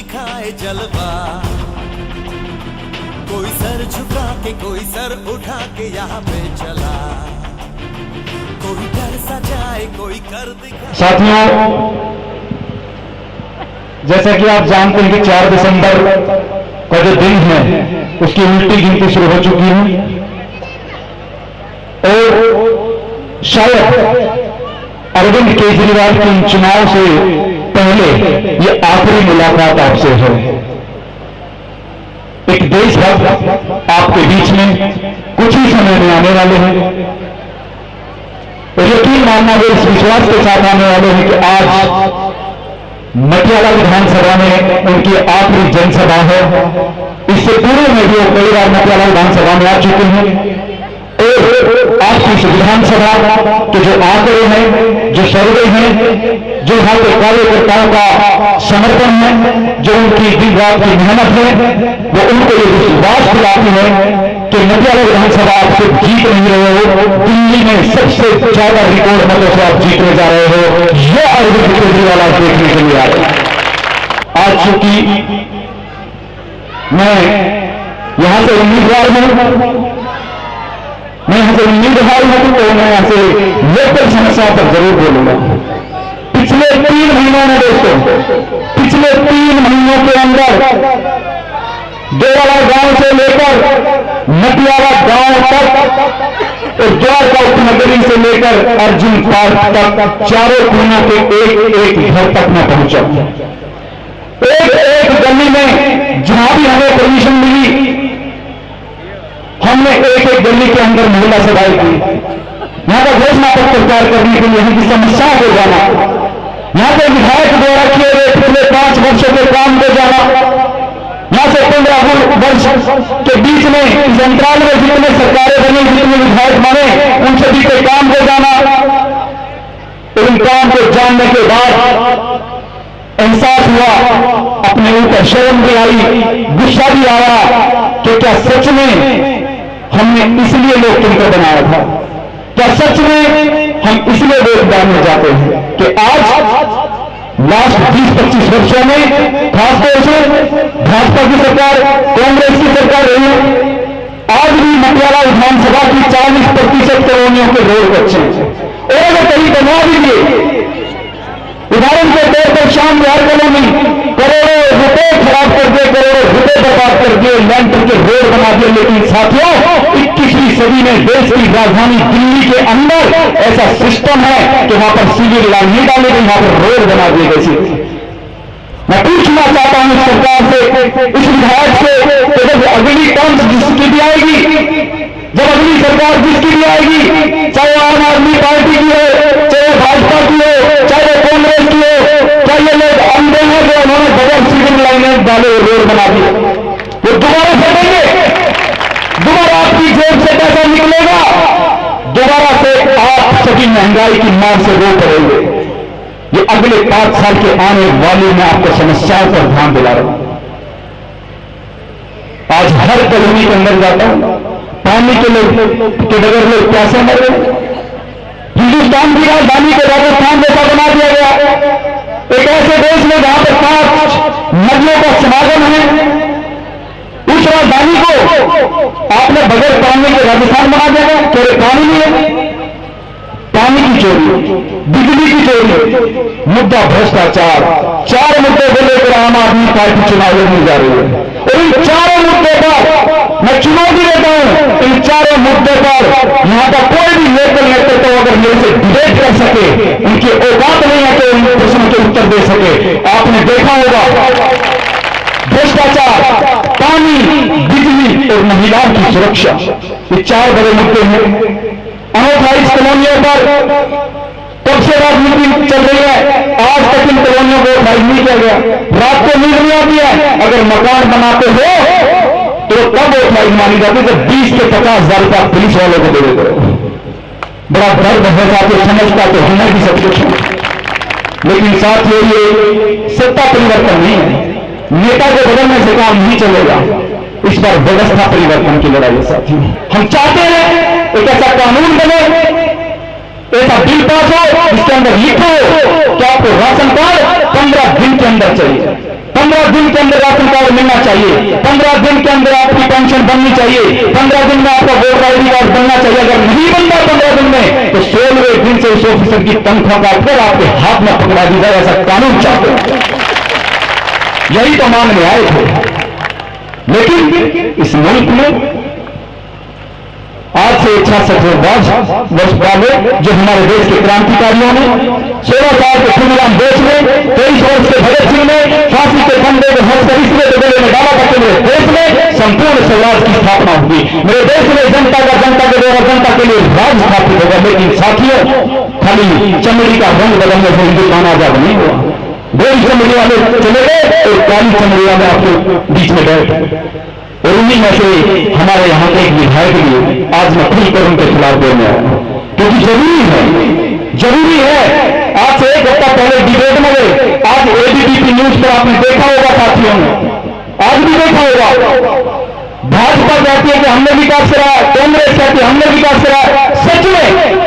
दिखाए जलवा, कोई सर झुका के कोई सर उठा के यहाँ पे चला, कोई डर सजाए कोई कर दिखाए। साथियों, जैसा कि आप जानते हैं कि 4 दिसंबर का जो दिन है उसकी उल्टी गिनती शुरू हो चुकी है और शायद अरविंद केजरीवाल के इन चुनाव से पहले ये आखिरी मुलाकात आपसे है। एक देशभक्त आपके बीच में कुछ ही समय में आने वाले हैं और यकीन मानना वे इस विश्वास के साथ आने वाले हैं कि आज मटियाला विधानसभा में उनकी आखिरी जनसभा है। इससे पूर्व में भी वो कई बार मटियाला विधानसभा में आ चुके हैं और आपकी इस विधानसभा के जो आंकड़े हैं, जो सर्वे हैं, जो यहाँ के कार्यकर्ताओं का समर्पण है, जो उनकी दिन रात की मेहनत है, वो उनको ये विश्वास दिलाती है कि मटियाला विधानसभा आप सिर्फ जीत नहीं रहे हो, दिल्ली में सबसे ज्यादा रिकॉर्ड मतों से आप जीतने जा रहे हो। यह अरविंद केजरीवाल आज देखने के लिए आ रहे हैं। आज चूंकि मैं यहां से उम्मीदवार हूं, मैं यहां से उम्मीदवार हूं तो मैं यहां से लोकल समस्याओं पर जरूर बोलूंगा। पिछले 3 महीनों में दोस्तों, पिछले 3 महीनों के अंदर देवाला गांव से लेकर मटियाला गांव तक और द्वारका उपनगरी से लेकर अर्जुन पार्क तक चारों कोनों के एक घर तक मैं पहुंचा। एक गली में जहां भी हमें परमिशन मिली हमने एक गली के अंदर महिला सभाएं की। यहां का घोषणा पत्र तैयार करने के लिए यहाँ की समस्याओं को जाना, यहां के विधायक द्वारा किए गए पिछले 5 वर्षों के काम को जाना, यहां से 15 वर्ष के बीच में इस अंतराल में जितने सरकारें बनी, जितने विधायक बने, उन सभी के काम को जाना। उन काम को जानने के बाद एहसास हुआ, अपने ऊपर शर्म भी आई, गुस्सा भी आया कि क्या सच में हमने इसलिए लोकतंत्र बनाया था? क्या सच में हम इसलिए वोट डालने जाते हैं कि आज लास्ट 20-25 वर्षों में खासतौर से भाजपा की सरकार, कांग्रेस की सरकार रही है, आज भी मटियाला विधानसभा की 40% कॉलोनियों के रोड अच्छे हैं और अगर कहीं बना दीजिए, उदाहरण के तौर पर शाम बिहार कॉलोनी करोड़ों रुपए खराब कर दिए, करोड़ों रुपए बर्बाद कर दिए, लैंड के रोड बना दिए। लेकिन साथियों, 21वीं सदी में देश की राजधानी दिल्ली के अंदर ऐसा सिस्टम है कि वहां पर सिविल लाइन नहीं डाली गई, वहां पर रोड बना दिए गए। मैं पूछना चाहता हूं सरकार से, इस विधायक से कि जब अगली टर्म जिसकी भी आएगी, जब अगली सरकार जिसकी भी आएगी, चाहे आम आदमी पार्टी की हो, चाहे भाजपा की हो, चाहे कांग्रेस की हो, क्या ये लोग अंधे हैं जो उन्होंने बगैर सिविल लाइनें डाले रोड बना दिए? वो दोबारा फटेंगे, दोबारा आपकी जेब से पैसा निकलेगा, दोबारा से आप सभी महंगाई की मार से रो पड़ेंगे। ये अगले 5 साल के आने वाले में आपको समस्याओं पर ध्यान दिला रहा हूं। आज हर कॉलोनी के अंदर जाता हूं, पानी के बगैर लोग प्यासे मर रहे। हिंदुस्तान की राजधानी को राजस्थान जैसा बना दिया गया, एक ऐसे देश में जहां पर 5 नदियों का समागम है, उस राजधानी को आपने बगैर पानी के राजस्थान बना दिया गया। थोड़े पानी नहीं है, पानी की चोरी, बिजली की चोरी, मुद्दा भ्रष्टाचार, 4 मुद्दे को लेकर आम आदमी पार्टी चुनाव लड़ने जा रही है और इन 4 मुद्दों पर मैं चुनौती देता हूं। इन 4 मुद्दों पर यहां का कोई भी लोकल नेतृत्व अगर मेरे से डिबेट कर सके, उनकी औकात नहीं है कि उन प्रश्नों के उत्तर दे सके। आपने देखा होगा भ्रष्टाचार, पानी, बिजली और महिलाओं की सुरक्षा, ये 4 बड़े मुद्दे हैं। अनोखाइज कॉलोनियों पर कब से राजनीति चल रही है, आज तक इन कॉलोनियों को ऑथराइज नहीं किया गया। रात को नींद नहीं आती है, अगर मकान बनाते हो तो कब ऑथराइज मानी जाती है? जब 20 से 50 हजार रुपया पुलिस वालों को दे देते हो। बड़ा दर्द है, साथियों समझता तो होना भी सब कुछ है, लेकिन साथियों ये सत्ता परिवर्तन नहीं है, नेता को बदलने से काम नहीं चलेगा, इस पर व्यवस्था परिवर्तन की लड़ाई है साथियों। हम चाहते हैं एक ऐसा कानून बने, ऐसा बिल पास हो जिसके अंदर लिखो कि आपको राशन कार्ड 15 दिन के अंदर चाहिए। 15 दिन के अंदर राशन कार्ड मिलना चाहिए, 15 दिन के अंदर आपकी पेंशन बननी चाहिए, 15 दिन में आपका वोटर आईडी कार्ड बनना चाहिए। अगर नहीं बनता 15 दिन में तो 16वें दिन से उस ऑफिसर की तनख्वाह का फिर आपके हाथ में पकड़ा दी जाए, ऐसा कानून चाहते हैं। यही तो मांग में आए थे। लेकिन इस मुल्क में आज से 66 वर्ष पहले जो हमारे देश के क्रांतिकारियों ने 16 साल के खुदराम बोस ने, 23 वर्ष के भगत सिंह ने फांसी के फंदे को हर सरिश्ते के गले में डाला करके मेरे देश में संपूर्ण स्वराज की स्थापना हुई। मेरे देश में जनता के द्वारा जनता के लिए राज स्थापित होगा। लेकिन साथियों, खाली चमड़ी का रंग बदलने से हिंदुस्तान आजाद नहीं हुआ। गोरी चमड़ी वाले चले गए और काली चमड़ी वाले आपके बीच में बैठ, और उन्हीं में से हमारे यहाँ के एक विधायक भी आज मैं खुलकर उनके खिलाफ बोलने आया, क्योंकि जरूरी है। आज से एक हफ्ता पहले डिबेट में गए, आज एबीपी न्यूज पर आपने देखा होगा साथियों ने, आज भी देखा होगा। भाजपा कहती है कि हमने विकास कराया, कांग्रेस कहती है हमने विकास कराया। सच में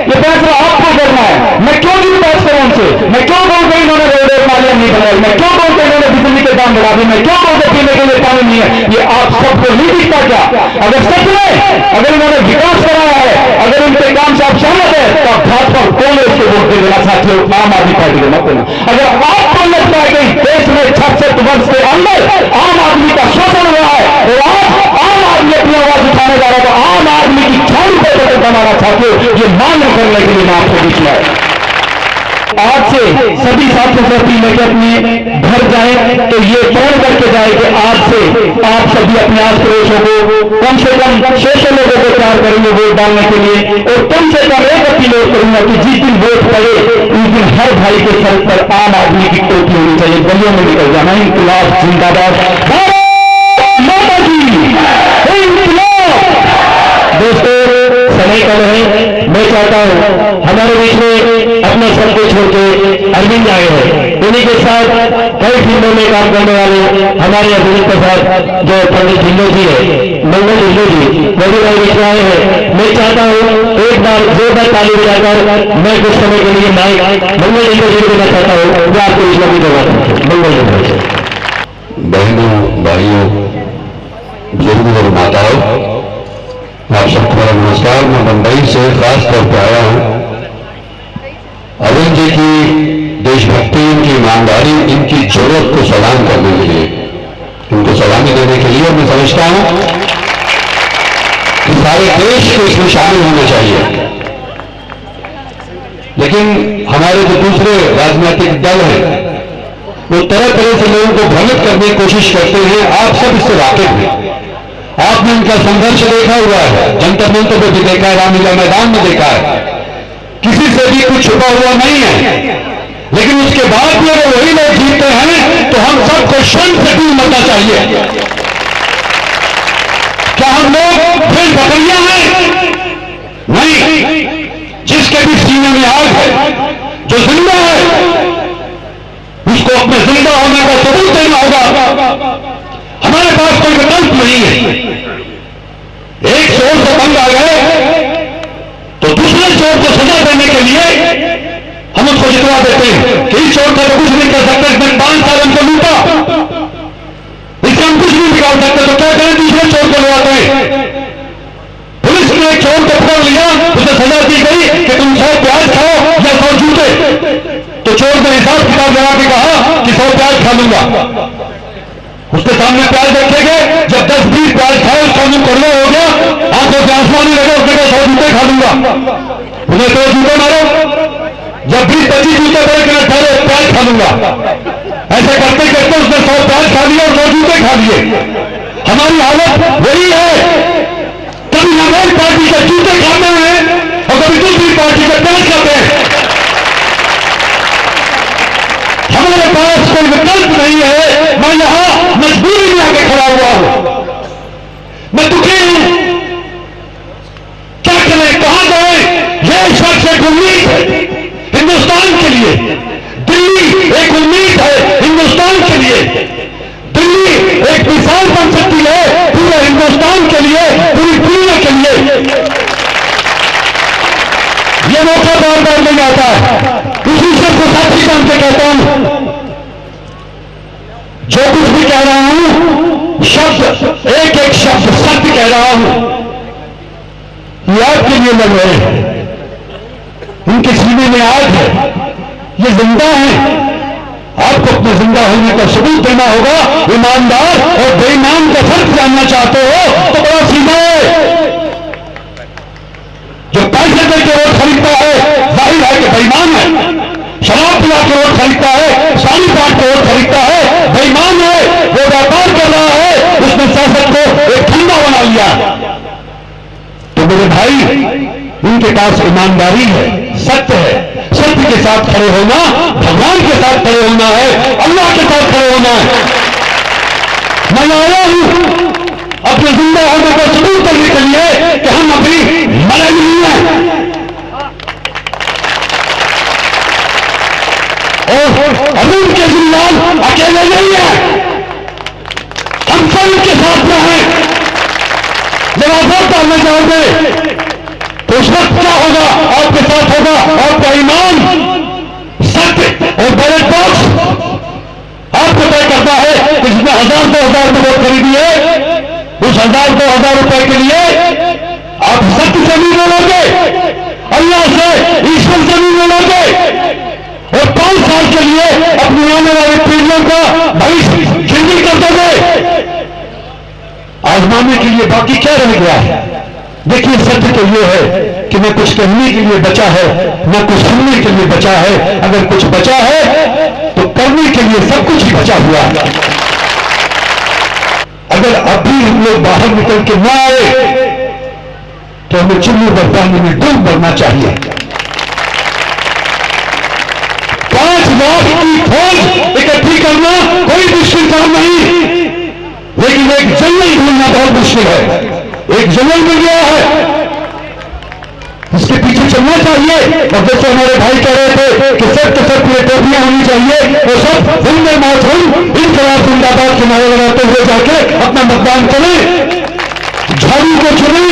ये फैसला आपको करना है। मैं क्यों नहीं बात करूं उनसे, मैं क्यों कहूं कि इन्होंने रोड नालियां नहीं बनाई, मैं क्यों कहूं कि इन्होंने बिजली के दाम बढ़ा दिए, मैं क्यों कहूं कि पीने के लिए पानी नहीं है। ये आप सबको नहीं दिखता क्या? अगर सच में अगर इन्होंने विकास कराया है, अगर उनके काम से आप सहमत है, तो आप भाजपा कांग्रेस को वोट दे देना साथियों, आम आदमी पार्टी को मत देना। अगर आपको लगता है कि देश में 66 वर्ष के अंदर आम आदमी का शोषण हुआ है और आप आम आदमी अपनी आवाज उठाने जा रहा है, तो आम आदमी की छाती पर बटन बनाना चाहते हो, ये मांग करने के लिए मैं आपको बीच में आज से सभी साथियों से अपील है कि अपने घर जाएं तो ये फोन करके जाए कि आज से आप सभी अपने आस पड़ोसों को कम से कम 600 लोगों को तैयार करेंगे वोट डालने के लिए। और कम से कम एक अपील और करूंगा कि जिस दिन वोट पड़े उस दिन हर भाई के सर पर आम आदमी की टोपी होनी चाहिए, गलियों में निकल जाना। इंकलाब जिंदाबाद, माता जी इंकलाब। दोस्तों, समय कम है, मैं चाहता हूं हमारे बीच में अपने सर को छोड़ के अरविंद आए हैं, उन्हीं के साथ कई फिल्मों में काम करने वाले हमारे अरविंद के साथ जो पंडित ढिल्लो जी है, मंगल ढिल्लो जी, वो भी मेरे बीच में आए हैं। मैं चाहता हूं एक बार जोरदार ताली बजाकर मैं कुछ समय के लिए माइक मंगल ढिल्लो जी को देना चाहता हूं। वो आपको इसमें भी देगा मंगल ढिल्लो जी। बहनों, भाइयों, बुजुर्ग और माताओं, आप सबको मेरा नमस्कार। मैं मुंबई से खास तौर पर आया हूं अरविंद जी की देशभक्ति, इनकी ईमानदारी, इनकी जरूरत को सलाम करने के लिए, इनको सलामी देने के लिए मैं समझता हूं कि सारे देश को इसमें शामिल होना चाहिए। लेकिन हमारे जो दूसरे राजनीतिक दल हैं वो तरह तरह से लोगों को भ्रमित करने की कोशिश करते हैं। आप सब इससे वाकिफ हैं, आपने इनका संघर्ष देखा हुआ है, जंतर मंतर पर भी देखा है, रामलीला मैदान में देखा है, किसी से भी कुछ छुपा हुआ नहीं है। लेकिन उसके बाद भी अगर वही लोग जीतते हैं तो हम सबको शर्म से दूर मरना चाहिए। क्या हम लोग फिर बकरियां हैं? नहीं, जिसके भी सीने में आग है, जो जिंदा है, उसको अपने जिंदा होने का सबूत देना होगा। हमारे पास कोई विकल्प नहीं है। एक चोर से तंग आ गए तो दूसरे चोर को सजा देने के लिए हम उसको जितवा देते हैं कि इस चोर का तो कुछ नहीं कर सकते, इसने 5 साल हमको लूटा, इससे हम कुछ नहीं निकाल सकते, तो क्या करें, दूसरे चोर को ले आते हैं। पुलिस ने एक चोर को पकड़ लिया, उसे सजा दी गई कि तुम 100 प्याज खाओ या 100 जूते। तो चोर ने हिसाब किताब लगा के कहा कि 100 प्याज खा लूंगा। उसके सामने प्याज रखे गए, जब 10-20 प्याज खाए उसका मुंह करना हो गया, आंखों से आंसू आने लगा, उसने कहा 100 जूते खा लूंगा। उन्हें 100 जूते मारो, जब 20-25 जूते बड़े कि 18 प्याज खा लूंगा। ऐसे करते करते उसने 100 प्याज खा लिया और 100 जूते खा लिए। हमारी हालत वही है, कभी हमारी पार्टी के जूते खाते हैं और कभी दूसरी पार्टी के प्याज खाते हैं। हमारे पास कोई विकल्प नहीं है। मैं यहां मजबूरी में आके खड़ा हुआ हूं, मैं दुखी हूं, क्या करें, कहां जाए। यह शख्स एक उम्मीद है हिंदुस्तान के लिए, दिल्ली एक उम्मीद है हिंदुस्तान के लिए, दिल्ली एक मिसाल बन सकती है पूरे हिंदुस्तान रहा हूं, ये आपके लिए लड़ रहे हैं, इनके सीने में आग है, ये जिंदा है। आपको अपने जिंदा होने का सबूत देना होगा। ईमानदार और बेईमान का फर्क जानना चाहते हो तो बड़ा सीधा है। जो पैसे देकर वोट खरीदता है जाहिर है कि बेईमान है। शराब पिला के वोट खरीदता है, सारी बात के वोट खरीदता है, बेईमान है। वो व्यापार कर रहा है, उसने सियासत को एक ठंडा बना लिया। तो मेरे भाई, इनके पास ईमानदारी है, सत्य है। सत्य के साथ खड़े होना भगवान के साथ खड़े होना है, अल्लाह के साथ खड़े होना है। मैं आया हूं अपने जिंदा होने का सबूत करने के लिए कि हम अभी मरे नहीं हैं और अरविंद केजरीवाल अकेले नहीं है, हम सब के साथ में हैं। जब आप वोट डालने जाओगे तो उस वक्त क्या होगा? आपके साथ होगा आपका ईमान, सत्य और बैलेट बॉक्स आपको तय करता है कि जिसने 1000-2000 में वोट खरीदी है, उस 1000-2000 रुपए के लिए आप सत्य से नहीं बोलोगे, अल्लाह से, ईश्वर से नहीं बोलोगे और 5 साल के लिए अपनी आने वाली पीढ़ियों का भविष्य जिंदगी कर दोगे। आजमाने के लिए बाकी क्या रह गया है? देखिए, सत्य तो ये है कि न कुछ कहने के लिए बचा है, न कुछ सुनने के लिए बचा है। अगर कुछ बचा है तो करने के लिए सब कुछ ही बचा हुआ है। अगर अभी हम लोग बाहर निकल के न आए तो हमें चुल्लू पर पानी में डूब मरना चाहिए। 5 लाख की फौज इकट्ठी करना कोई मुश्किल काम नहीं, लेकिन एक जंगल ढूंढना बहुत मुश्किल है। एक जंगल मिल गया है, इसके पीछे चलना चाहिए। और जैसे हमारे भाई कह रहे थे कि सब के सब ये टोपियां होनी चाहिए, वो सब जिंदे मातहूम इनकलाब जिंदाबाद के नारे लगाते हुए जाके अपना मतदान करें, झाड़ू को चुने।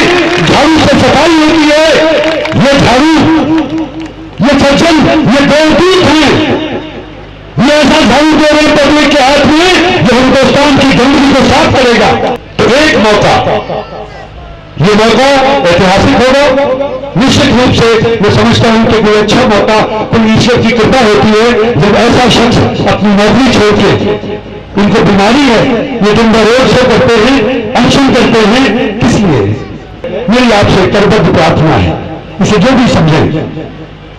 झाड़ू से सफाई होती है। ये झाड़ू, ये सज्जन, ये देवदूत हैं। ये ऐसा झाड़ू दे रहे पब्लिक के हाथ में जो हिंदुस्तान की गंदगी को साफ करेगा। तो एक मौका, ये मौका ऐतिहासिक होगा निश्चित रूप से। मैं समझता हूं कि कोई अच्छा मौका, कोई ईश्वर की कृपा होती है जब ऐसा शख्स अपनी नौकरी छोड़ के, इनको बीमारी है, ये दिन भर रोज से करते हैं, अनशन करते हैं, किस लिए? मेरी आपसे करबद्ध प्रार्थना है, इसे जो भी समझे,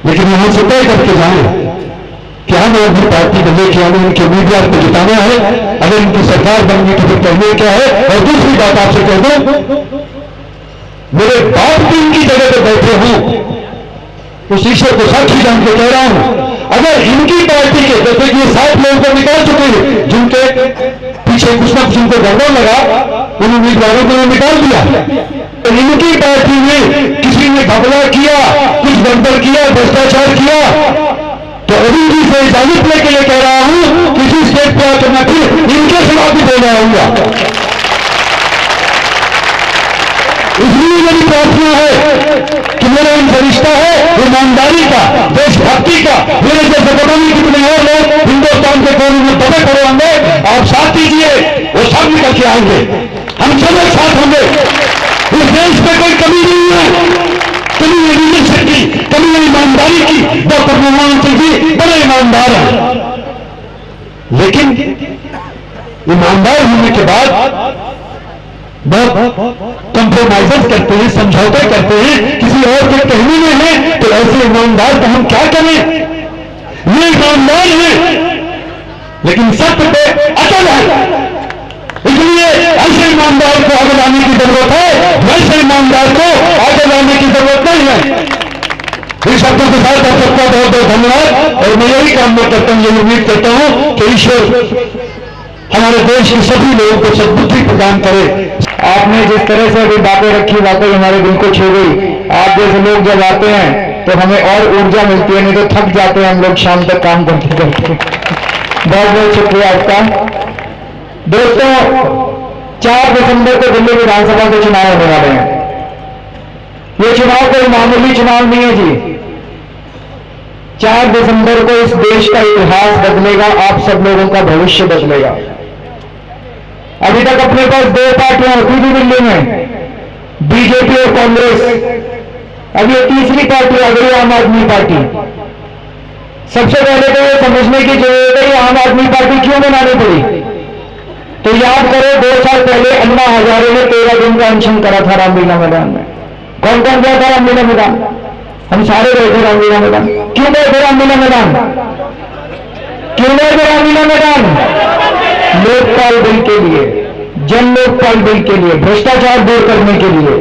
लेकिन यहां से तय करके जाए कि हम अपनी पार्टी को लेके आने, इनके उम्मीदवार को जिताना है। अगर इनकी सरकार बन गई तो फिर कहने क्या है? और दूसरी बात आपसे कह दूं, मेरे बाप भी इनकी जगह पर बैठे हूं, उस ईश्वर को साक्षी जान के कह रहा हूं, अगर इनकी पार्टी के, जैसे कि 7 लोगों को निकाल चुके हैं जिनके पीछे कुछ ना कुछ उनको गड़बड़ लगा, उन उम्मीदवारों को निकाल दिया, तो इनकी पार्टी में किसी ने घपला किया, कुछ गड़बड़ किया, भ्रष्टाचार किया, तो अभी जी से इजाजत लेके ये कह रहा हूं किसी स्टेट पे आकर मैं फिर इनके खिलाफ भी बोल आऊंगा। इसलिए मेरी प्रार्थना है कि मेरा इनसे रिश्ता है ईमानदारी का, देशभक्ति का। मेरे जैसे पता नहीं कितने और लोग हिंदुस्तान के कोने में दबे पड़े होंगे, आप साथ दीजिए, वो सब निकल के आएंगे, हम सब एक साथ होंगे। इस देश में कोई कमी नहीं है, कमी है लीडरशिप की, कमी है ईमानदारी की। डॉक्टर मनमोहन सिंह जी बड़े ईमानदार हैं, लेकिन ईमानदार होने के बाद बहुत कंप्रोमाइजेस करते हैं, समझौते करते हैं, किसी और के कहने में है। तो ऐसे ईमानदार को हम क्या करें? ये ईमानदार है लेकिन सत्य पे अटल है, इसलिए ऐसे ईमानदार को आगे लाने की जरूरत है, वैसे ईमानदार को आगे लाने की जरूरत नहीं है। इन शब्दों के साथ आप सबका बहुत बहुत धन्यवाद। और मैं यही कामना करता हूं, यही उम्मीद करता हूं कि ईश्वर हमारे देश के सभी लोगों को सद्बुद्धि प्रदान करे। आपने जिस तरह से अभी बातें रखी, वाकई हमारे दिल को छू गई। आप जैसे लोग जब आते हैं तो हमें और ऊर्जा मिलती है, नहीं तो थक जाते हैं हम लोग शाम तक काम करते करते। बहुत बहुत शुक्रिया आपका। दोस्तों, 4 दिसंबर को दिल्ली विधानसभा के चुनाव होने वाले हैं। ये चुनाव कोई मामूली चुनाव नहीं है जी। 4 दिसंबर को इस देश का इतिहास बदलेगा, आप सब लोगों का भविष्य बदलेगा। अभी तक अपने पास 2 पार्टियां होती थी दिल्ली में, बीजेपी और कांग्रेस, अब ये तीसरी पार्टी आ गई आम आदमी पार्टी। सबसे पहले तो ये समझने की जरूरत है कि आम आदमी पार्टी क्यों बनानी पड़ी। तो याद करो 2 साल पहले अन्ना हजारे ने 13 दिन का अनशन करा था रामलीला मैदान में। कौन कौन गया था रामलीला मैदान? हम सारे गए थे रामलीला मैदान। क्यों गए थे रामलीला मैदान? क्यों गए थे रामलीला मैदान? लोकपाल बिल के लिए, जन लोकपाल बिल के लिए, भ्रष्टाचार दूर करने के लिए।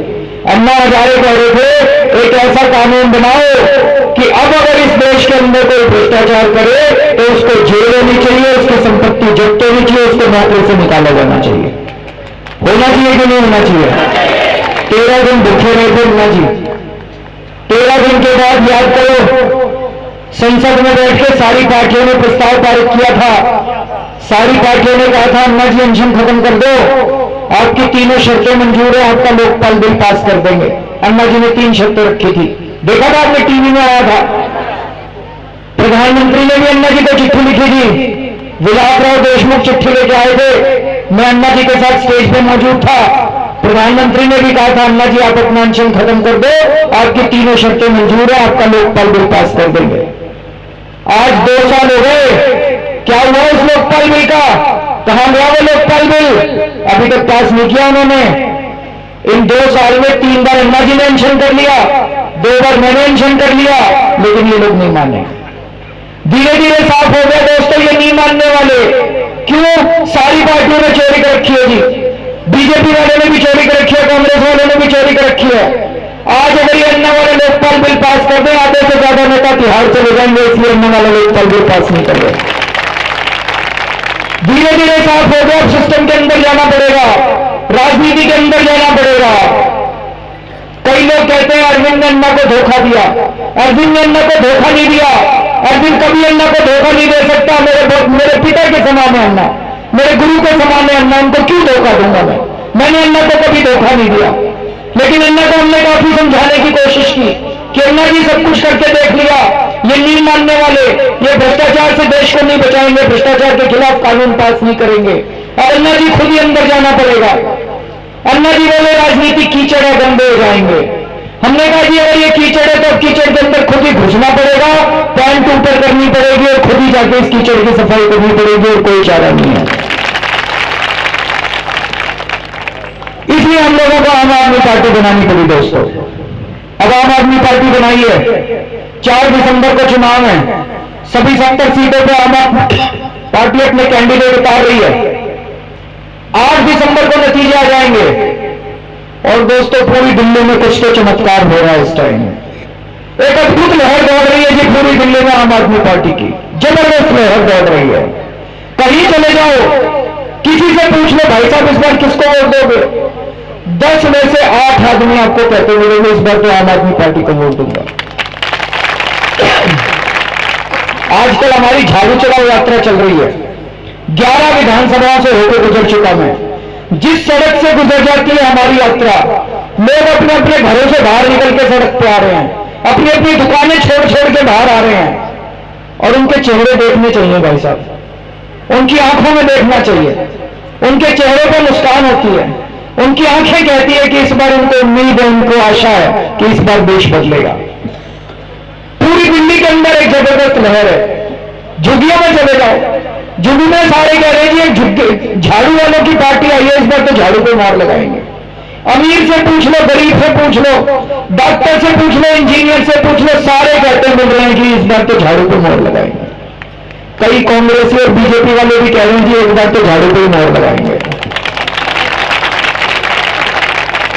अन्ना हजारे कह रहे थे एक ऐसा कानून बनाओ कि अब अगर इस देश के अंदर कोई भ्रष्टाचार करे तो उसको जेल होनी चाहिए, उसकी संपत्ति जब्त होनी चाहिए, उसको नौकरी से निकाला जाना चाहिए। होना चाहिए कि नहीं होना चाहिए? 13 दिन भूखे रहे थे अन्ना जी। 13 दिन के बाद याद करो संसद में बैठ के सारी पार्टियों ने प्रस्ताव पारित किया था। सारी पार्टियों ने कहा था अन्ना जी अनशन खत्म कर दो, आपकी तीनों शर्तें मंजूर है, आपका लोकपाल बिल पास कर देंगे। अन्ना जी ने 3 शर्तें रखी थी, देखा था आपने, टीवी में आया था। प्रधानमंत्री ने भी अन्ना जी को चिट्ठी लिखी थी, विलासराव देशमुख चिट्ठी लेके आए थे, मैं अन्ना जी के साथ स्टेज पे मौजूद था। प्रधानमंत्री ने भी कहा था अन्ना जी आप अपना अनशन खत्म कर दो, आपकी तीनों शर्तें मंजूर है, आपका लोकपाल बिल पास कर देंगे। आज 2 साल हो गए, क्या हुआ उस लोकपाल बिल का? कहां गया वो लोकपाल बिल? अभी तक पास नहीं किया उन्होंने। इन 2 साल में 3 बार अन्ना जी ने अनशन कर लिया, 2 बार मैंने अनशन कर लिया, लेकिन ये लोग नहीं माने। धीरे धीरे साफ हो गया दोस्तों ये नहीं मानने वाले। क्यों? सारी पार्टियों ने चोरी कर रखी है जी, बीजेपी वाले ने भी चोरी कर रखी है, कांग्रेस वाले ने भी चोरी कर रखी है। आज अगर ये अन्ना वाले लोकपाल बिल पास कर दें, आधे से ज्यादा नेता तिहाड़ चले जाएंगे, इसलिए अन्ना वाला लोकपाल बिल पास नहीं कर रहे। धीरे धीरे साफ हो गया, अब सिस्टम के अंदर जाना पड़ेगा, राजनीति के अंदर जाना पड़ेगा। कई लोग कहते हैं अरविंद ने अन्ना को धोखा दिया। अरविंद ने अन्ना को धोखा नहीं दिया, अरविंद कभी अन्ना को धोखा नहीं दे सकता। मेरे पिता के समान है अन्ना, मेरे गुरु के समान है अन्ना, उनको क्यों धोखा दूंगा मैं? मैंने अन्ना को कभी धोखा नहीं दिया। लेकिन अन्ना को हमने काफी समझाने की कोशिश की कि अन्ना जी सब कुछ करके देख लिया, ये नहीं मानने वाले, ये भ्रष्टाचार से देश को नहीं बचाएंगे, भ्रष्टाचार के खिलाफ कानून पास नहीं करेंगे। और अन्ना जी खुद ही अंदर जाना पड़ेगा। अन्ना जी बोले राजनीति कीचड़ है, गंदे हो जाएंगे। हमने कहा जी अगर ये कीचड़ है तो कीचड़ के अंदर खुद ही घुसना पड़ेगा, पैंट ऊपर करनी पड़ेगी और खुद ही जाके इस कीचड़ की सफाई करनी पड़ेगी, और कोई चारा नहीं है। इसलिए हम लोगों को आम आदमी पार्टी बनानी पड़ी दोस्तों। अब आम आदमी पार्टी बनाई है, 4 दिसंबर को चुनाव है, सभी 70 सीटों पर आम आदमी पार्टी अपने कैंडिडेट उतार रही है। 8 दिसंबर को नतीजे आ जाएंगे। और दोस्तों पूरी दिल्ली में कुछ तो चमत्कार हो रहा है इस टाइम। एक अद्भुत लहर दौड़ रही है जी पूरी दिल्ली में आम आदमी पार्टी की, जबरदस्त लहर दौड़ रही है। कहीं चले जाओ, किसी से पूछ लो भाई साहब इस बार किसको वोट दोगे, 10 में से 8 आदमी आपको कहते मिलेंगे इस बार तो आम आदमी पार्टी को वोट दूंगा। आजकल हमारी झाड़ू चलाओ यात्रा चल रही है, 11 विधानसभाओं से होकर गुजर चुका मैं। जिस सड़क से गुजर जाती है हमारी यात्रा, लोग अपने अपने घरों से बाहर निकल के सड़क पे आ रहे हैं, अपनी अपनी दुकानें छोड़ छोड़ के बाहर आ रहे हैं। और उनके चेहरे देखने चाहिए भाई साहब, उनकी आंखों में देखना चाहिए, उनके चेहरे पर मुस्कान होती है, उनकी आंखें कहती है कि इस बार उनको उम्मीद है, उनको आशा है कि इस बार देश बदलेगा। पूरी दिल्ली के अंदर एक जबरदस्त लहर है। झुग्गियों में चले जाओ, झुग्गी में सारे कह रहे हैं झाड़ू वालों की पार्टी आई है, इस बार तो झाड़ू पे मार लगाएंगे। अमीर से पूछ लो, गरीब से पूछ लो, डॉक्टर से पूछ लो, इंजीनियर से पूछ लो, सारे कहते मिल रहे हैं कि इस बार तो झाड़ू पे मोहर लगाएंगे। कई कांग्रेसी और बीजेपी वाले भी कह रहे हैं कि इस बार तो झाड़ू पे ही मोहर लगाएंगे।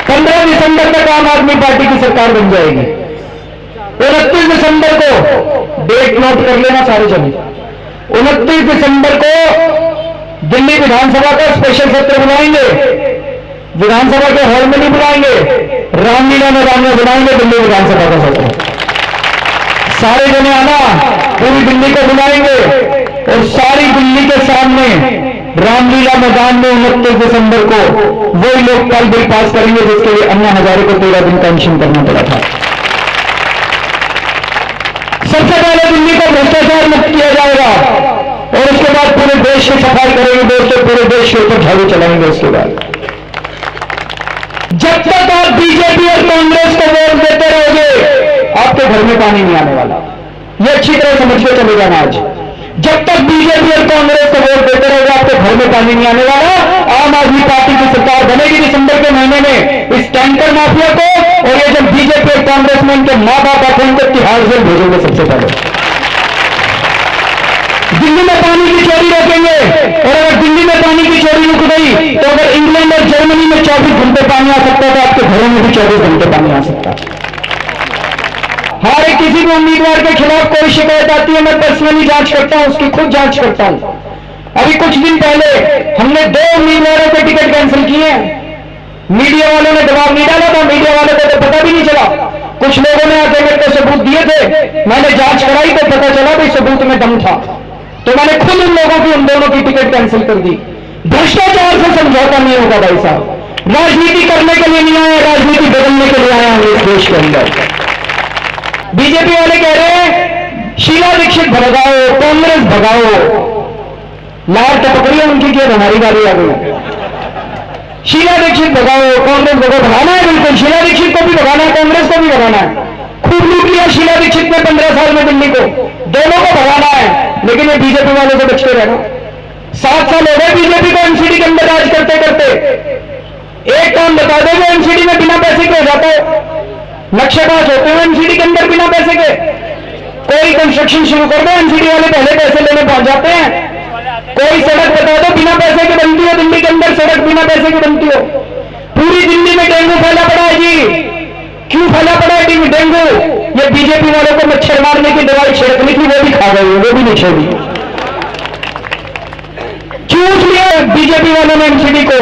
15 दिसंबर तक आम आदमी पार्टी की सरकार बन जाएगी। 29 दिसंबर को डेट नोट कर लेना सारे जने, 29 दिसंबर को दिल्ली विधानसभा का स्पेशल सत्र बुलाएंगे। विधानसभा के हॉल में नहीं बुलाएंगे, रामलीला मैदान में बुलाएंगे दिल्ली विधानसभा का सत्र। सारे जने आना, पूरी दिल्ली को बुलाएंगे और सारी दिल्ली के सामने रामलीला मैदान में 29 दिसंबर को वही लोकपाल बिल पास करेंगे जिसके लिए अन्ना हजारे को 13 दिन का अनशन करना पड़ा था। सबसे पहले दिल्ली को भ्रष्टाचार मुक्त किया जाएगा और उसके बाद पूरे देश की सफाई करेंगे दोस्तों, पूरे देश के ऊपर झाड़ू चलाएंगे। उसके बाद जब तक आप बीजेपी और कांग्रेस को वोट देते रहोगे आपके घर में पानी नहीं आने वाला। ये अच्छी तरह समझ के चले जाना। आज जब तक बीजेपी और कांग्रेस को वोट देते रहोगे आपके घर में पानी नहीं आने वाला। आम आदमी पार्टी की सरकार बनेगी दिसंबर के महीने में, इस टैंकर माफिया को और ये जब बीजेपी और कांग्रेस में उनके मां बाप आते हैं उनको तिहाड़ जेल भेजेंगे। सबसे पहले दिल्ली में पानी की चोरी रोकेंगे, और अगर दिल्ली में पानी की चोरी रुक गई तो अगर इंग्लैंड और जर्मनी में 24 घंटे पानी आ सकता है तो आपके घरों में भी 24 घंटे पानी आ सकता है। हमारे किसी भी उम्मीदवार के खिलाफ कोई शिकायत आती है, मैं पर्सनली जांच करता हूं, उसकी खुद जांच करता हूं। अभी कुछ दिन पहले हमने 2 उम्मीदवारों के टिकट कैंसिल किए हैं। मीडिया वालों ने दबाव नहीं डाला था, मीडिया वालों को तो पता भी नहीं चला। कुछ लोगों ने आके मेरे को सबूत दिए थे, मैंने जांच कराई तो पता चला कि सबूत में दम था, तो मैंने खुद उन लोगों की, उन दोनों की टिकट कैंसिल कर दी। भ्रष्टाचार से समझौता नहीं होगा भाई साहब। राजनीति करने के लिए नहीं आए, राजनीति बदलने के लिए आए हैं इस देश के अंदर। बीजेपी वाले कह रहे हैं शीला दीक्षित भगाओ, कांग्रेस भगाओ। लार तो पकड़िए उनकी, क्या हमारी बारी आ गई। शीला दीक्षित भगाओ, कांग्रेस भगाओ। भगाना है बिल्कुल, शीला दीक्षित को भी भगाना है, कांग्रेस को भी भगाना है। खूब लूट लिया शीला दीक्षित ने 15 साल में दिल्ली को, दोनों को भगाना है। लेकिन ये बीजेपी वालों से बचते रहना। 7 साल हो गए बीजेपी को एमसीडी के अंदर राज करते करते। एक काम बता दो, जो एमसीडी में बिना पैसे के हो जाता है, नक्शेबाज होते हैं एमसीडी के अंदर बिना पैसे के। कोई कंस्ट्रक्शन शुरू कर दो, एमसीडी वाले पहले पैसे लेने पहुंच जाते हैं। कोई सड़क बता दो बिना पैसे के बनती हो, दिल्ली के अंदर सड़क बिना पैसे की बनती हो। पूरी दिल्ली में डेंगू फैला पड़ा है जी। क्यों फैला पड़ा है डेंगू? ये बीजेपी वालों को मच्छर मारने की दवाई छिड़कनी थी, वो भी खा गई, वो भी नहीं छोड़ी। चूस लिया बीजेपी वालों ने एमसीडी को।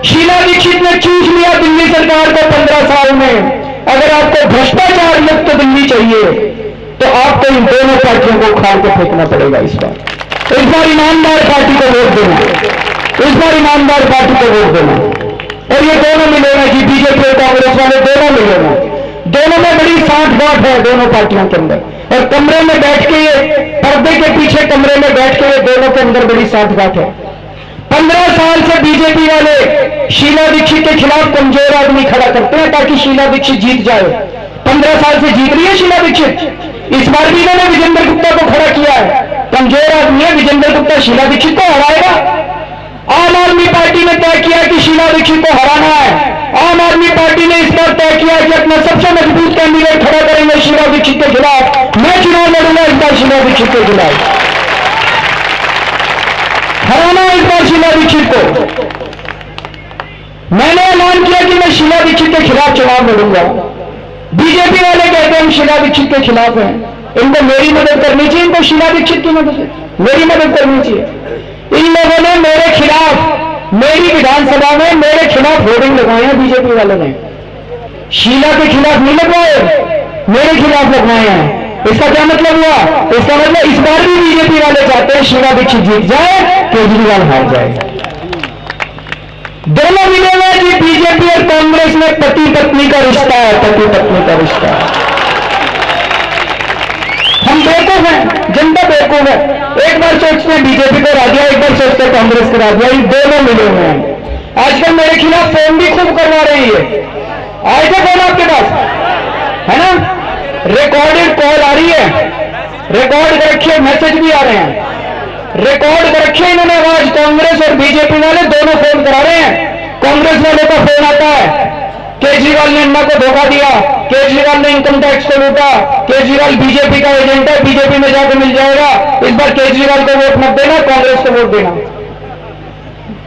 शीला दीक्षित ने चूस लिया दिल्ली सरकार को 15 साल में। अगर आपको भ्रष्टाचार मुक्त दिल्ली चाहिए तो आपको इन दोनों पार्टियों को उखाड़ के फेंकना पड़ेगा। इस बार ईमानदार पार्टी को वोट देना, इस बार ईमानदार पार्टी को वोट देना। और ये दोनों मिलेगा जी, बीजेपी और कांग्रेस वाले दोनों मिलेगा। दोनों में बड़ी साठ-गांठ है दोनों पार्टियों के अंदर, और कमरे में बैठ के ये पर्दे के पीछे कमरे में बैठ के ये दोनों के अंदर बड़ी साठ-गांठ है। 15 साल से बीजेपी वाले शीला दीक्षित के खिलाफ कमजोर आदमी खड़ा करते हैं ताकि शीला दीक्षित जीत जाए। 15 साल से जीत रही है शीला दीक्षित। इस बार भी इन्होंने विजेंद्र गुप्ता को खड़ा किया है। कमजोर आदमी है, विजेंद्र गुप्ता शीला दीक्षित को हराएगा। आम आदमी पार्टी ने तय किया कि शीला दीक्षित को हराना है। आम आदमी पार्टी ने इस बार तय किया कि अपना सबसे मजबूत कैंडिडेट खड़ा करेंगे शीला दीक्षित के खिलाफ। मैं चुनाव लड़ूंगा इस बार शीला दीक्षित के खिलाफ, हराना इस बार शीला दीक्षित को। मैंने ऐलान किया कि मैं शीला दीक्षित के खिलाफ चुनाव लड़ूंगा। बीजेपी वाले कहते हैं हम शीला दीक्षित के खिलाफ हैं, इनको मेरी मदद करनी चाहिए, इनको शीला दीक्षित की मदद, मेरी मदद करनी चाहिए। इन लोगों ने मेरे खिलाफ, मेरी विधानसभा में मेरे खिलाफ होर्डिंग लगवाए हैं बीजेपी वालों ने। शीला के खिलाफ नहीं लगवाए, मेरे खिलाफ लगवाए हैं। इसका क्या मतलब हुआ? इसका मतलब इस बार भी बीजेपी वाले चाहते हैं शीला दीक्षित जीत जाए, केजरीवाल हार जाए। दोनों मिले हुए जी, बीजेपी और कांग्रेस में पति पत्नी का रिश्ता है, पति पत्नी का रिश्ता है। हम बेवकूफ हैं, जनता बेवकूफ है। एक बार सोचते हैं बीजेपी को हरा दिया, एक बार सोचते हैं कांग्रेस को हरा दिया। ये दोनों मिले हुए हैं। आजकल मेरे खिलाफ फोन भी खूब करवा रही है। आए थे फोन आपके पास, है ना? रिकॉर्डेड कॉल आ रही है, रिकॉर्ड कर रखिए, मैसेज भी आ रहे हैं, रिकॉर्ड कर रखिए इन्होंने आवाज। कांग्रेस और बीजेपी वाले दोनों फोन करा रहे हैं। कांग्रेस वाले का फोन आता है, केजरीवाल ने अन्ना को धोखा दिया, केजरीवाल ने इनकम टैक्स को लूटा, केजरीवाल बीजेपी का एजेंट है, बीजेपी में जाकर मिल जाएगा। इस बार केजरीवाल को वोट मत देना, कांग्रेस को वोट देना।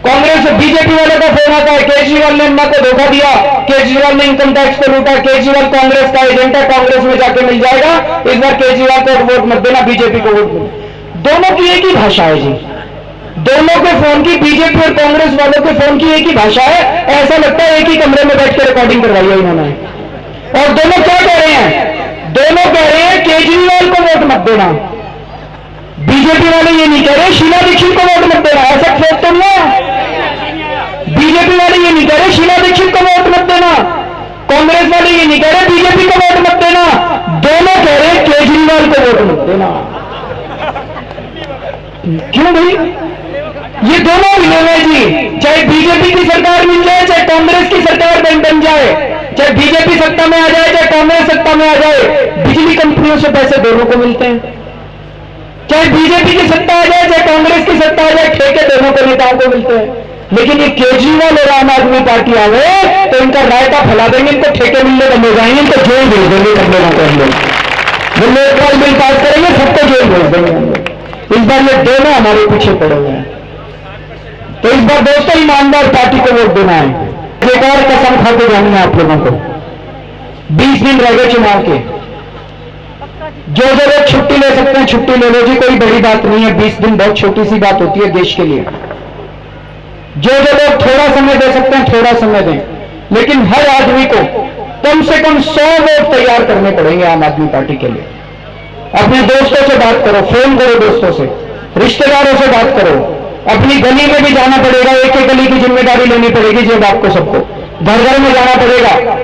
कांग्रेस बीजेपी वाले का फोन आता है, केजरीवाल ने अन्ना को धोखा दिया, केजरीवाल ने इनकम टैक्स को लूटा, केजरीवाल कांग्रेस का एजेंट है, कांग्रेस में जाकर मिल जाएगा। इस बार केजरीवाल को वोट मत देना, बीजेपी को वोट देना। दोनों की एक ही भाषा है जी, दोनों के फोन की, बीजेपी और कांग्रेस वालों के फोन की एक ही भाषा है। ऐसा लगता है एक ही कमरे में बैठ कर रिकॉर्डिंग करवाई है इन्होंने। और दोनों क्या कह रहे हैं? दोनों कह रहे हैं केजरीवाल को वोट मत देना। बीजेपी वाले ये नहीं कह रहे शीला दीक्षित को वोट मत देना। ऐसा खेत तो नहीं है। बीजेपी वाले ये नहीं कह रहे शीला दीक्षित को वोट मत देना, कांग्रेस वाले ये नहीं कह रहे बीजेपी को वोट मत देना। दोनों कह रहे केजरीवाल को वोट मत देना। क्यों भाई? ये दोनों मिले हुए जी, चाहे बीजेपी की सरकार मिल जाए, चाहे कांग्रेस की सरकार बन जाए, चाहे बीजेपी सत्ता में आ जाए, चाहे कांग्रेस सत्ता में आ जाए, बिजली कंपनियों से पैसे दोनों को मिलते हैं। चाहे बीजेपी की सत्ता आ जाए, चाहे कांग्रेस की सत्ता आ जाए, ठेके दोनों को नेताओं को मिलते हैं। लेकिन ये केजरीवाल और आम आदमी पार्टी आ गए तो इनका रायता फैला देंगे, इनको ठेके मिलने बंद हो जाएंगे, इनको जेल भेज देंगे सब लोगों को। हम लोग वो लोकपाल बिल पास करेंगे, सबको जेल भेज देंगे। इस बार ये दोनों हमारे पीछे पड़े हुए हैं। तो इस बार दोस्तों ईमानदार पार्टी को वोट देना है। एक और कसम खा के जानी है आप लोगों को, 20 दिन रह गए चुनाव के। जो लोग छुट्टी ले सकते हैं छुट्टी ले लो जी, कोई बड़ी बात नहीं है। 20 दिन बहुत छोटी सी बात होती है देश के लिए। जो लोग थोड़ा समय दे सकते हैं थोड़ा समय दें, लेकिन हर आदमी को कम से कम 100 वोट तैयार करने पड़ेंगे आम आदमी पार्टी के लिए। अपने दोस्तों से बात करो, फोन करो दोस्तों से, रिश्तेदारों से बात करो, अपनी गली में भी जाना पड़ेगा, एक एक गली की जिम्मेदारी लेनी पड़ेगी जी आपको सबको। घर घर में जाना पड़ेगा,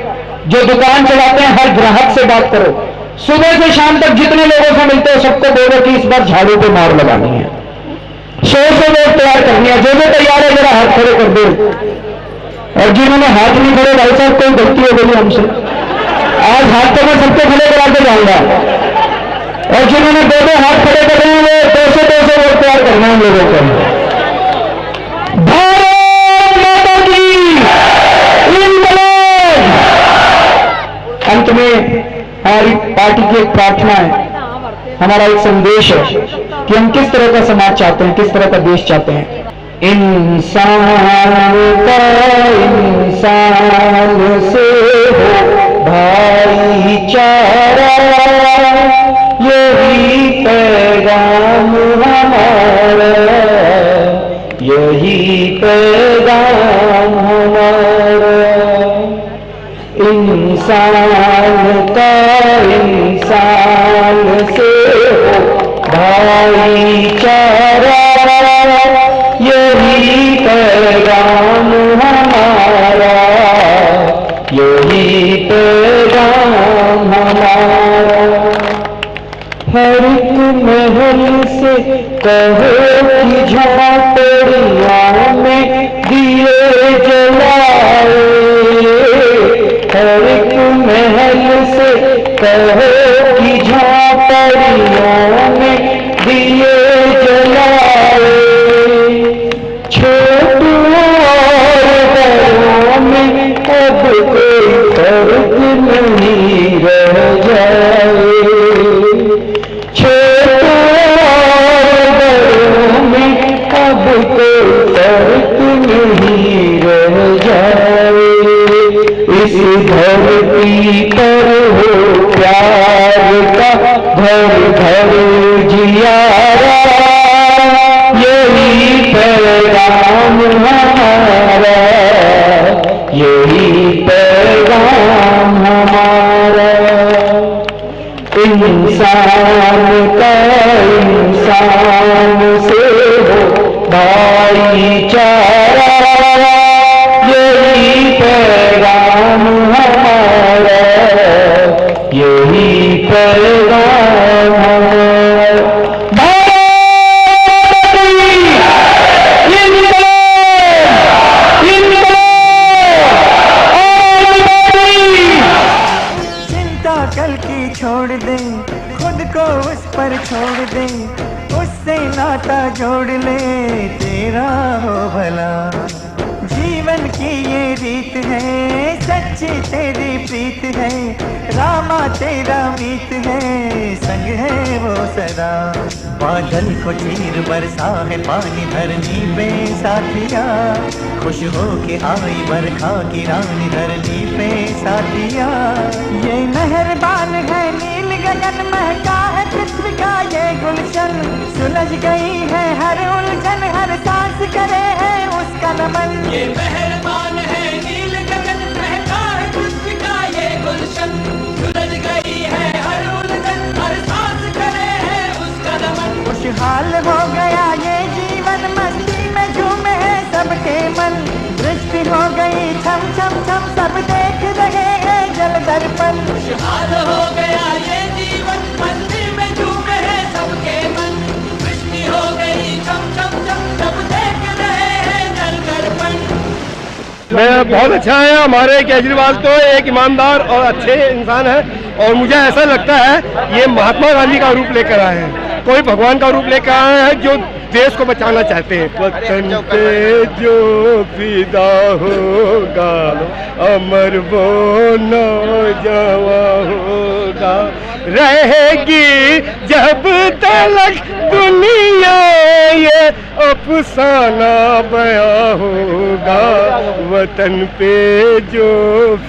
जो दुकान चलाते हैं हर ग्राहक से बात करो, सुबह से शाम तक जितने लोगों से मिलते हो सबको बोलो कि इस बार झाड़ू पे मार लगानी है, 100 वोट तैयार करनी है। जो तैयार है जरा हाथ खड़े कर दो, और जिन्होंने हाथ नहीं खड़े भाई साहब कोई गलती हो गई हमसे, आज हाथ तो मैं सबको खड़े करा के जाऊंगा, और जिन्होंने 2 हाथ खड़े कर रहे हैं वो 200 वोट तैयार करना है हम लोगों को। भारत माता की इंकलाब। अंत में हमारी पार्टी की एक प्रार्थना है, हमारा एक संदेश है कि हम किस तरह का समाज चाहते हैं, किस तरह का देश चाहते हैं। इंसान का इंसान से हो भाईचारा, यही पैगाम हमारा, यही पैगाम हमारा। इंसान का इंसान से हो भाईचारा, यही पैगाम हमारा, यही पैगाम हमारा। हर एक महल से कहो कि झोंपड़ियों में दिए जलाए, हर एक महल से कहो कि झोंपड़ियों में दिए जलाए, छोटों और बड़ों में अब कोई फर्क नहीं रह जाए, छोटों और बड़ों में अब कोई फर्क नहीं रह जाए। इस धरती पर हो प्यार का घर घर जियारा, यही पैगाम हमारा, यही पैगाम हमारा। इंसान का इंसान से हो भाईचारा, यही पैगाम हमारा, यही पैगाम हमारा। भारत इंकलाब, चिंता कल की छोड़ दे, खुद को उस पर छोड़ दे, उससे नाता जोड़ ले, तेरा हो भला। जीवन की ये रीत है, सच्ची तेरी प्रीत है, रामा तेरा मीत है, संग है वो सदा। बादल को चीर बरसा है पानी धरनी पे साथिया, खुश हो के आई बरखा की रानी धरनी पे साथिया। ये मेहरबान है नील गगन, महका है पृथ्वी का ये गुलशन, सुलझ गई है हर उलझन, हर सांस करे है उसका नमन। ये मेहरबान है नील गगन, महका है पृथ्वी का ये गुलशन, सुलझ गई है हर उलझन, हर सांस करे है उसका नमन। खुशहाल हो गया ये जीवन, मस्ती में झूमे है सबके मन, दृष्टि हो गई छम छम छम, सब देख रहे हैं जल दर्पण। खुशहाल हो गया ये जीवन, मस्ती में झूमे है सबके मन, दृष्टि हो गई छम छम छम, सब देख रहे हैं जल दर्पण। मैं बहुत अच्छा है। हमारे केजरीवाल तो एक ईमानदार और अच्छे इंसान है और मुझे ऐसा लगता है ये महात्मा गांधी का रूप लेकर आए हैं, कोई भगवान का रूप लेकर आए हैं जो देश को बचाना चाहते हैं। वतन पे जो फिदा होगा अमर वो नौजवान होगा, रहेगी जब तक दुनिया ये अफसाना बया होगा। वतन पे जो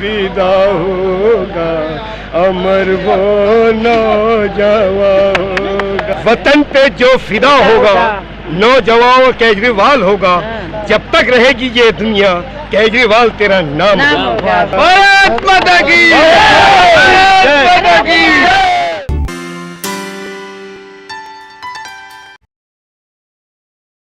फिदा होगा अमर वो नौजवान होगा। वतन पे जो फिदा होगा नौजवान केजरीवाल होगा। जब तक रहेगी ये दुनिया केजरीवाल तेरा नाम होगा। भारत माता की